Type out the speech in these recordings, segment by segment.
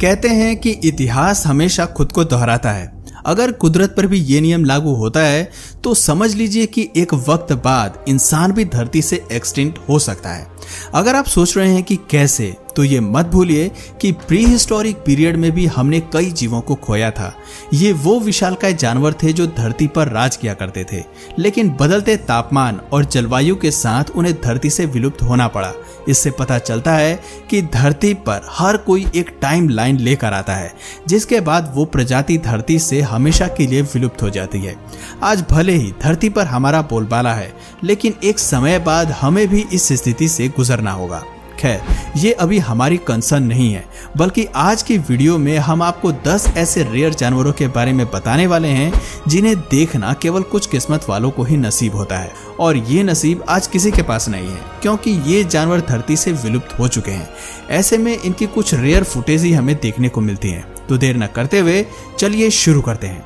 कहते हैं कि इतिहास हमेशा खुद को दोहराता है। अगर कुदरत पर भी ये नियम लागू होता है तो समझ लीजिए कि एक वक्त बाद इंसान भी धरती से एक्सटिंक्ट हो सकता है। अगर आप सोच रहे हैं कि कैसे, तो ये मत भूलिए कि प्री हिस्टोरिक पीरियड में भी हमने कई जीवों को खोया था। ये वो विशालकाय जानवर थे जो धरती पर राज किया करते थे, लेकिन बदलते तापमान और जलवायु के साथ उन्हें धरती से विलुप्त होना पड़ा। इससे पता चलता है कि धरती पर हर कोई एक टाइम लाइन लेकर आता है, जिसके बाद वो प्रजाति धरती से हमेशा के लिए विलुप्त हो जाती है। आज भले ही धरती पर हमारा बोलबाला है, लेकिन एक समय बाद हमें भी इस स्थिति से गुजरना होगा। खैर, ये अभी हमारी कंसर्न नहीं है, बल्कि आज की वीडियो में हम आपको 10 ऐसे रेयर जानवरों के बारे में बताने वाले हैं जिन्हें देखना केवल कुछ किस्मत वालों को ही नसीब होता है, और ये नसीब आज किसी के पास नहीं है, क्योंकि ये जानवर धरती से विलुप्त हो चुके हैं। ऐसे में इनकी कुछ रेयर फुटेज ही हमें देखने को मिलती है। तो देर न करते हुए चलिए शुरू करते हैं।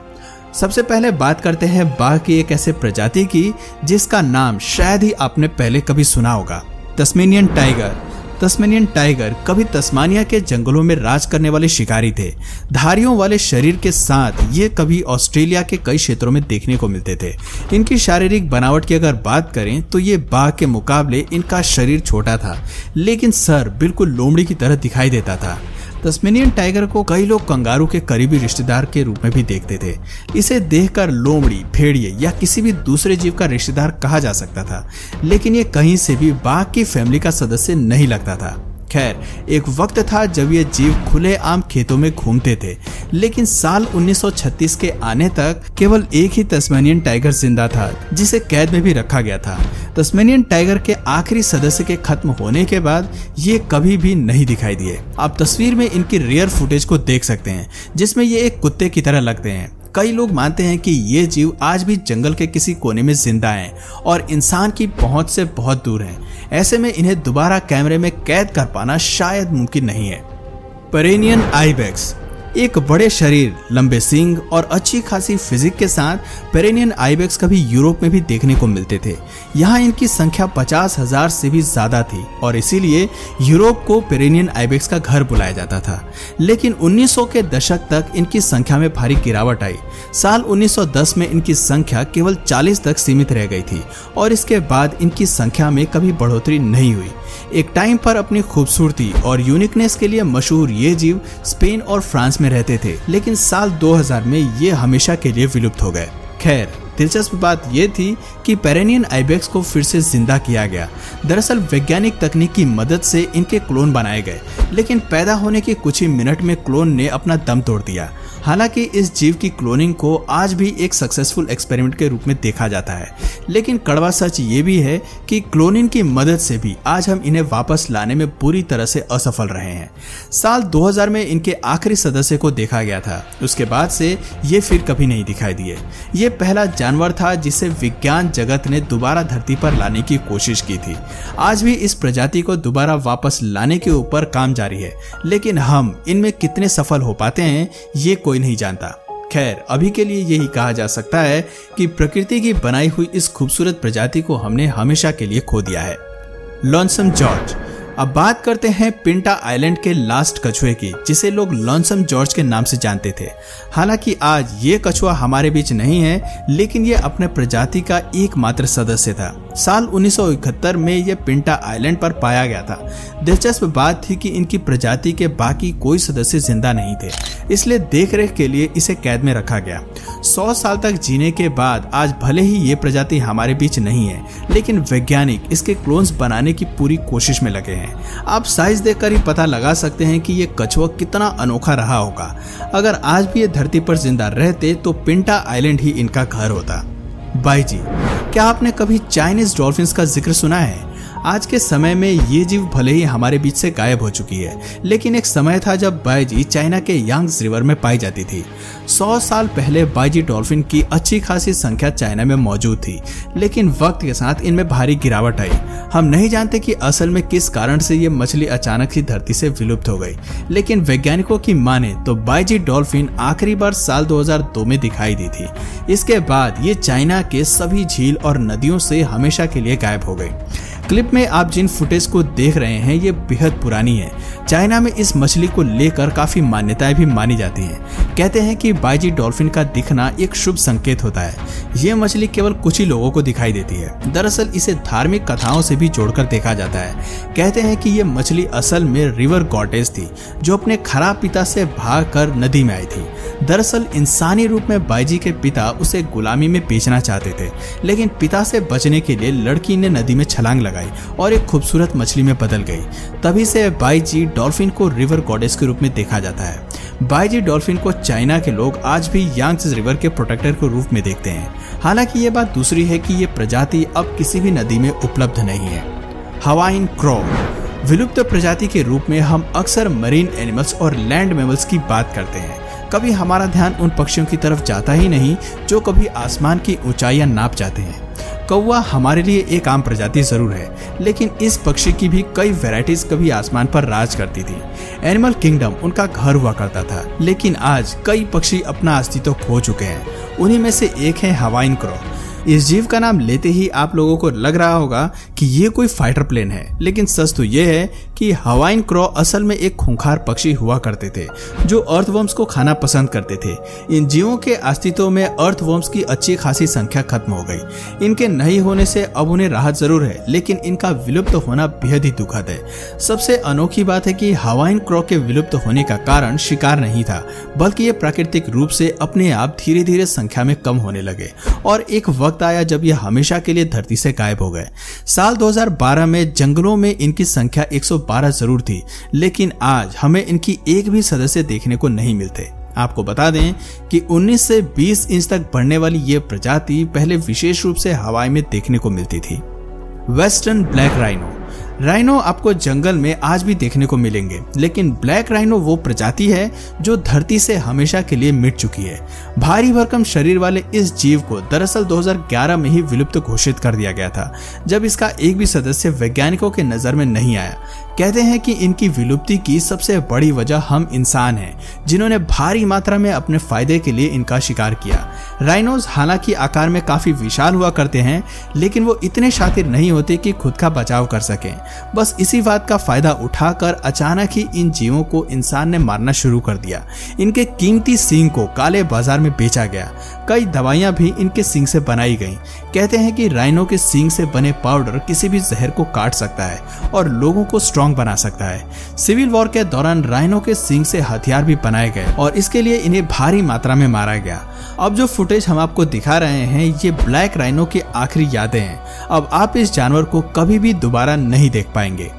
सबसे पहले बात करते हैं बाघ की एक ऐसे प्रजाति की जिसका नाम शायद ही आपने पहले कभी सुना होगा, तस्मेनियन टाइगर। तस्मेनियन टाइगर कभी तस्मानिया के जंगलों में राज करने वाले शिकारी थे। धारियों वाले शरीर के साथ ये कभी ऑस्ट्रेलिया के कई क्षेत्रों में देखने को मिलते थे। इनकी शारीरिक बनावट की अगर बात करें तो ये बाघ के मुकाबले इनका शरीर छोटा था, लेकिन सर बिल्कुल लोमड़ी की तरह दिखाई देता था। तस्मेनियन टाइगर को कई लोग कंगारू के करीबी रिश्तेदार के रूप में भी देखते थे। इसे देखकर लोमड़ी, भेड़िए या किसी भी दूसरे जीव का रिश्तेदार कहा जा सकता था, लेकिन ये कहीं से भी बाघ की फैमिली का सदस्य नहीं लगता था। खैर, एक वक्त था जब ये जीव खुले आम खेतों में घूमते थे, लेकिन साल 1936 के आने तक केवल एक ही तस्मेनियन टाइगर जिंदा था, जिसे कैद में भी रखा गया था। तस्मेनियन टाइगर के आखिरी सदस्य के खत्म होने के बाद ये कभी भी नहीं दिखाई दिए। आप तस्वीर में इनकी रेयर फुटेज को देख सकते हैं, जिसमें ये एक कुत्ते की तरह लगते हैं। कई लोग मानते हैं कि ये जीव आज भी जंगल के किसी कोने में जिंदा हैं और इंसान की पहुंच से बहुत दूर हैं। ऐसे में इन्हें दोबारा कैमरे में कैद कर पाना शायद मुमकिन नहीं है। पेरेनियन आइबेक्स एक बड़े शरीर, लंबे सींग और अच्छी खासी फिजिक के साथ पेरेनियन आइबेक्स कभी यूरोप में भी देखने को मिलते थे। यहाँ इनकी संख्या 50,000 से भी ज्यादा थी और इसीलिए यूरोप को पेरेनियन आइबेक्स का घर बुलाया जाता था। लेकिन 1900 के दशक तक इनकी संख्या में भारी गिरावट आई। साल 1910 में इनकी संख्या केवल 40 तक सीमित रह गई थी और इसके बाद इनकी संख्या में कभी बढ़ोतरी नहीं हुई। एक टाइम पर अपनी खूबसूरती और यूनिकनेस के लिए मशहूर ये जीव स्पेन और फ्रांस में रहते थे, लेकिन साल 2000 में ये हमेशा के लिए विलुप्त हो गए। खैर, दिलचस्प बात यह थी कि पेरेनियन आइबेक्स को फिर से जिंदा किया गया। दरअसल वैज्ञानिक तकनीक की मदद से इनके क्लोन बनाए गए, लेकिन पैदा होने के कुछ ही मिनट में क्लोन ने अपना दम तोड़ दिया। हालांकि इस जीव की क्लोनिंग को आज भी एक सक्सेसफुल एक्सपेरिमेंट के रूप में देखा जाता है, लेकिन कड़वा सच ये भी है कि क्लोनिंग की मदद से भी आज हम इन्हें वापस लाने में पूरी तरह से असफल रहे हैं। साल 2000 में इनके आखिरी सदस्य को देखा गया था। उसके बाद से ये फिर कभी नहीं दिखाई दिए। ये पहला जानवर था जिसे विज्ञान जगत ने दोबारा धरती पर लाने की कोशिश की थी। आज भी इस प्रजाति को दोबारा वापस लाने के ऊपर काम जारी है, लेकिन हम इनमें कितने सफल हो पाते हैं ये कोई नहीं जानता। खैर, अभी के लिए यही कहा जा सकता है कि प्रकृति की बनाई हुई इस खूबसूरत प्रजाति को हमने हमेशा के लिए खो दिया है। लॉन्सम जॉर्ज। अब बात करते हैं पिंटा आइलैंड के लास्ट कछुए की, जिसे लोग लॉन्सम जॉर्ज के नाम से जानते थे। हालांकि आज ये कछुआ हमारे बीच नहीं है, लेकिन ये अपने प्रजाति का एकमात्र सदस्य था। साल 1971 में यह पिंटा आइलैंड पर पाया गया था। दिलचस्प बात थी कि इनकी प्रजाति के बाकी कोई सदस्य जिंदा नहीं थे, इसलिए देखरेख के लिए इसे कैद में रखा गया। 100 साल तक जीने के बाद आज भले ही ये प्रजाति हमारे बीच नहीं है, लेकिन वैज्ञानिक इसके क्लोन्स बनाने की पूरी कोशिश में लगे हैं। आप साइज देखकर ही पता लगा सकते हैं कि ये कछुआ कितना अनोखा रहा होगा। अगर आज भी ये धरती पर जिंदा रहते तो पिंटा आइलैंड ही इनका घर होता। बाईजी, क्या आपने कभी चाइनीज डॉल्फिन्स का जिक्र सुना है? आज के समय में ये जीव भले ही हमारे बीच से गायब हो चुकी है, लेकिन एक समय था जब बाईजी चाइना के यांग्स रिवर में पाई जाती थी। 100 साल पहले बाईजी डॉल्फिन की अच्छी खासी संख्या चाइना में मौजूद थी, लेकिन वक्त के साथ इनमें भारी गिरावट आई। हम नहीं जानते कि असल में किस कारण से ये मछली अचानक ही धरती से विलुप्त हो गई, लेकिन वैज्ञानिकों की माने तो बाईजी डॉल्फिन आखिरी बार साल 2002 में दिखाई दी थी। इसके बाद ये चाइना के सभी झील और नदियों से हमेशा के लिए गायब हो गई। क्लिप में आप जिन फुटेज को देख रहे हैं ये बेहद पुरानी है। चाइना में इस मछली को लेकर काफी मान्यताएं भी मानी जाती हैं। कहते हैं कि बाईजी डॉल्फिन का दिखना एक शुभ संकेत होता है। ये मछली केवल कुछ ही लोगों को दिखाई देती है। दरअसल इसे धार्मिक कथाओं से भी जोड़कर देखा जाता है। कहते हैं कि ये मछली असल में रिवर गॉडेस थी जो अपने खराब पिता से भागकर नदी में आई थी। दरअसल इंसानी रूप में बाईजी के पिता उसे गुलामी में बेचना चाहते थे, लेकिन पिता से बचने के लिए लड़की ने नदी में छलांग लगाई और एक खूबसूरत मछली में बदल गई। तभी से बाईजी डॉल्फिन को रिवर गॉडेस के रूप में देखा जाता है। बाईजी डॉल्फिन को चाइना के लोग आज भी यांगत्से रिवर के प्रोटेक्टर के रूप में देखते हैं। हालांकि ये बात दूसरी है कि ये प्रजाति अब किसी भी नदी में उपलब्ध नहीं है। हवाइन क्रो विलुप्त प्रजाति के रूप में हम अक्सर मरीन एनिमल्स और लैंड मैमल्स की बात करते हैं। कभी हमारा ध्यान उन पक्षियों की तरफ जाता ही नहीं जो कभी आसमान की ऊंचाइयां नाप जाते हैं। कौवा हमारे लिए एक आम प्रजाति जरूर है, लेकिन इस पक्षी की भी कई वैरायटीज कभी आसमान पर राज करती थी। एनिमल किंगडम उनका घर हुआ करता था, लेकिन आज कई पक्षी अपना अस्तित्व खो चुके हैं। उन्हीं में से एक है हवाइन क्रो। इस जीव का नाम लेते ही आप लोगों को लग रहा होगा कि ये कोई फाइटर प्लेन है, लेकिन सच तो ये है कि हवाइन क्रो असल में एक खूंखार पक्षी हुआ करते थे जो अर्थवर्म्स को खाना पसंद करते थे। इन जीवों के अस्तित्व में अर्थवर्म्स की अच्छी खासी संख्या खत्म हो गई। इनके नहीं होने से अब उन्हें राहत जरूर है, लेकिन इनका विलुप्त होना बेहद ही दुखद है। सबसे अनोखी बात है कि हवाइन क्रो के विलुप्त होने का कारण शिकार नहीं था, बल्कि ये प्राकृतिक रूप से अपने आप धीरे धीरे संख्या में कम होने लगे और एक वक्त आया जब ये हमेशा के लिए धरती से गायब हो गए। साल 2012 में जंगलों में इनकी संख्या 112 जरूर थी, लेकिन आज हमें इनकी एक भी सदस्य देखने को नहीं मिलते। आपको बता दें कि 19 से 20 इंच तक बढ़ने वाली ये प्रजाति पहले विशेष रूप से हवाई में देखने को मिलती थी। वेस्टर्न ब्लैक राइनो आपको जंगल में आज भी देखने को मिलेंगे, लेकिन ब्लैक राइनो वो प्रजाति है जो धरती से हमेशा के लिए मिट चुकी है। भारी भरकम शरीर वाले इस जीव को दरअसल 2011 में ही विलुप्त घोषित कर दिया गया था, जब इसका एक भी सदस्य वैज्ञानिकों के नजर में नहीं आया। कहते हैं कि इनकी विलुप्ति की सबसे बड़ी वजह हम इंसान हैं, जिन्होंने भारी मात्रा में अपने फायदे के लिए इनका शिकार किया। राइनोज हालांकि आकार में काफी विशाल हुआ करते हैं, लेकिन वो इतने शातिर नहीं होते कि खुद का बचाव कर सकें। बस इसी बात का फायदा उठाकर अचानक ही इन जीवों को इंसान ने मारना शुरू कर दिया। इनके कीमती सींग को काले बाजार में बेचा गया। कई दवाइयां भी इनके सींग से बनाई गईं। कहते हैं कि राइनो के सींग से बने पाउडर किसी भी जहर को काट सकता है और लोगों को स्ट्रॉन्ग बना सकता है। सिविल वॉर के दौरान राइनो के सींग से हथियार भी बनाए गए और इसके लिए इन्हें भारी मात्रा में मारा गया। अब जो फुटेज हम आपको दिखा रहे हैं ये ब्लैक राइनो की आखिरी यादें हैं। अब आप इस जानवर को कभी भी दोबारा नहीं देख पाएंगे।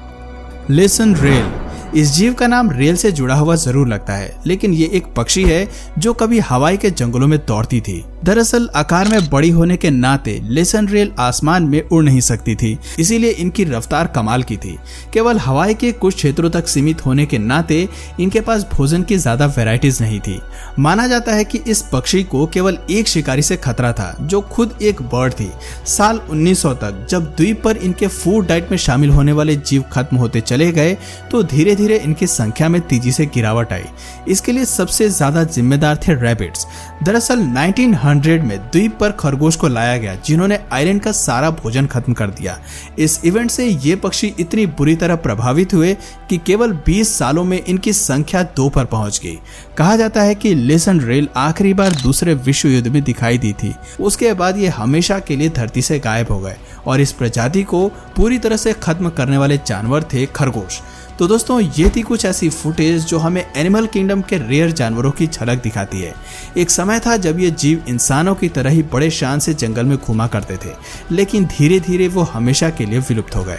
लेसन रेल इस जीव का नाम रेल से जुड़ा हुआ जरूर लगता है, लेकिन ये एक पक्षी है जो कभी हवाई के जंगलों में दौड़ती थी। दरअसल आकार में बड़ी होने के नाते लेसन रेल आसमान में उड़ नहीं सकती थी, इसीलिए इनकी रफ्तार कमाल की थी। केवल हवाई के कुछ क्षेत्रों तक सीमित होने के नाते इनके पास भोजन की ज्यादा वैरायटीज नहीं थी। माना जाता है कि इस पक्षी को केवल एक शिकारी से खतरा था, जो खुद एक बर्ड थी। साल 1900 तक जब द्वीप पर इनके फूड डाइट में शामिल होने वाले जीव खत्म होते चले गए, तो धीरे धीरे इनकी संख्या में तेजी से गिरावट आई। इसके लिए सबसे ज्यादा जिम्मेदार थे रैबिट्स। दरअसल 1900 में द्वीप पर खरगोश को लाया गया, जिन्होंने आइलैंड का सारा भोजन खत्म कर दिया। इस इवेंट से ये पक्षी इतनी बुरी तरह प्रभावित हुए कि केवल 20 सालों में इनकी संख्या 2 पर पहुंच गई। कहा जाता है कि लेसन रेल आखिरी बार दूसरे विश्व युद्ध में दिखाई दी थी। उसके बाद ये हमेशा के लिए धरती से गायब हो गए और इस प्रजाति को पूरी तरह से खत्म करने वाले जानवर थे खरगोश। तो दोस्तों ये थी कुछ ऐसी फुटेज जो हमें एनिमल किंगडम के रेयर जानवरों की झलक दिखाती है। एक समय था जब ये जीव इंसानों की तरह ही बड़े शान से जंगल में घूमा करते थे, लेकिन धीरे धीरे वो हमेशा के लिए विलुप्त हो गए।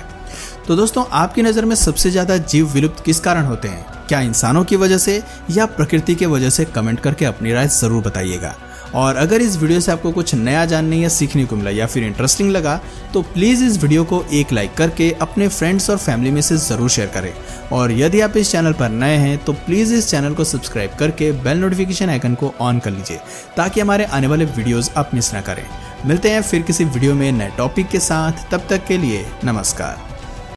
तो दोस्तों आपकी नज़र में सबसे ज़्यादा जीव विलुप्त किस कारण होते हैं? क्या इंसानों की वजह से या प्रकृति की वजह से? कमेंट करके अपनी राय ज़रूर बताइएगा। और अगर इस वीडियो से आपको कुछ नया जानने या सीखने को मिला या फिर इंटरेस्टिंग लगा तो प्लीज़ इस वीडियो को एक लाइक करके अपने फ्रेंड्स और फैमिली में से ज़रूर शेयर करें। और यदि आप इस चैनल पर नए हैं तो प्लीज़ इस चैनल को सब्सक्राइब करके बेल नोटिफिकेशन आइकन को ऑन कर लीजिए, ताकि हमारे आने वाले वीडियोज़ आप मिस ना करें। मिलते हैं फिर किसी वीडियो में नए टॉपिक के साथ, तब तक के लिए नमस्कार।